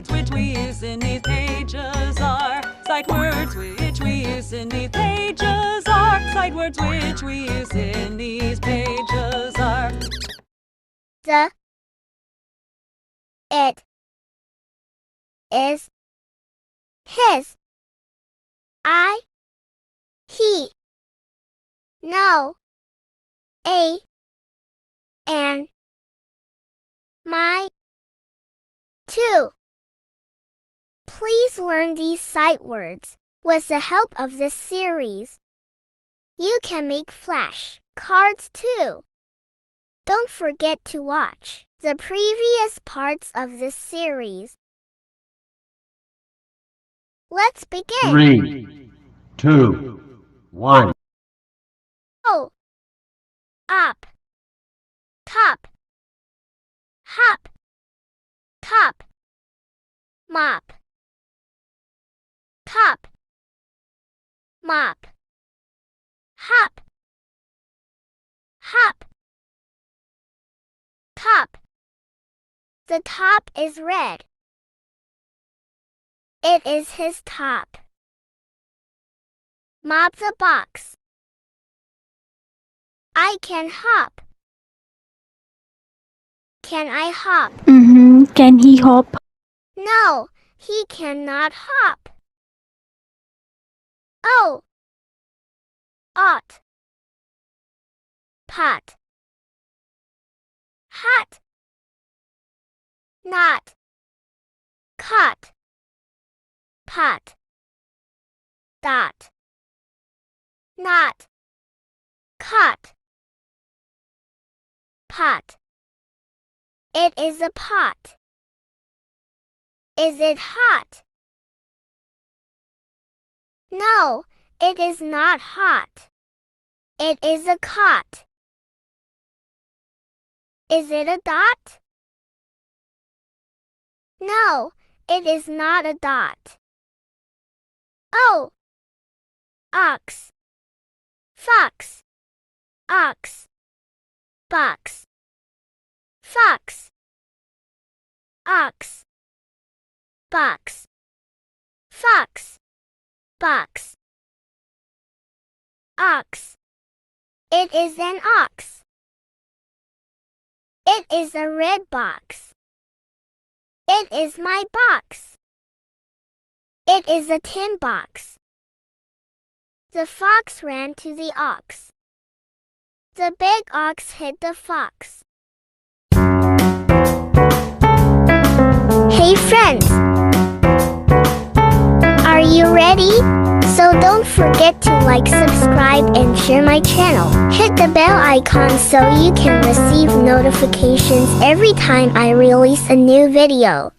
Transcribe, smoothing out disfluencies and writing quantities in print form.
words which we use in these pages are. Sight words which we use in these pages are. Sight words which we use in these pages are. The, it, is, his, I, he, no, a, and, my, two. Please learn these sight words with the help of this series. You can make flash cards too. Don't forget to watch the previous parts of this series. Let's begin. 3, 2, 1. Oh, up, top, hop, top, mop, top, mop, hop, hop, top. The top is red. It is his top. Mop the box. I can hop. Can I hop? Can he hop? No, he cannot hop. Oh, ought, pot, hot, not, caught, pot, dot, not, caught, pot. It is a pot. Is it hot? No, it is not hot. It is a cot. Is it a dot? No, it is not a dot. Oh, ox, fox, ox, box, fox, ox, box, fox, box, ox. It is an ox. It is a red box. It is my box. It is a tin box. The fox ran to the ox. The big ox hit the fox. Hey friends! Are you ready? So don't forget to like, subscribe, and share my channel. Hit the bell icon so you can receive notifications every time I release a new video.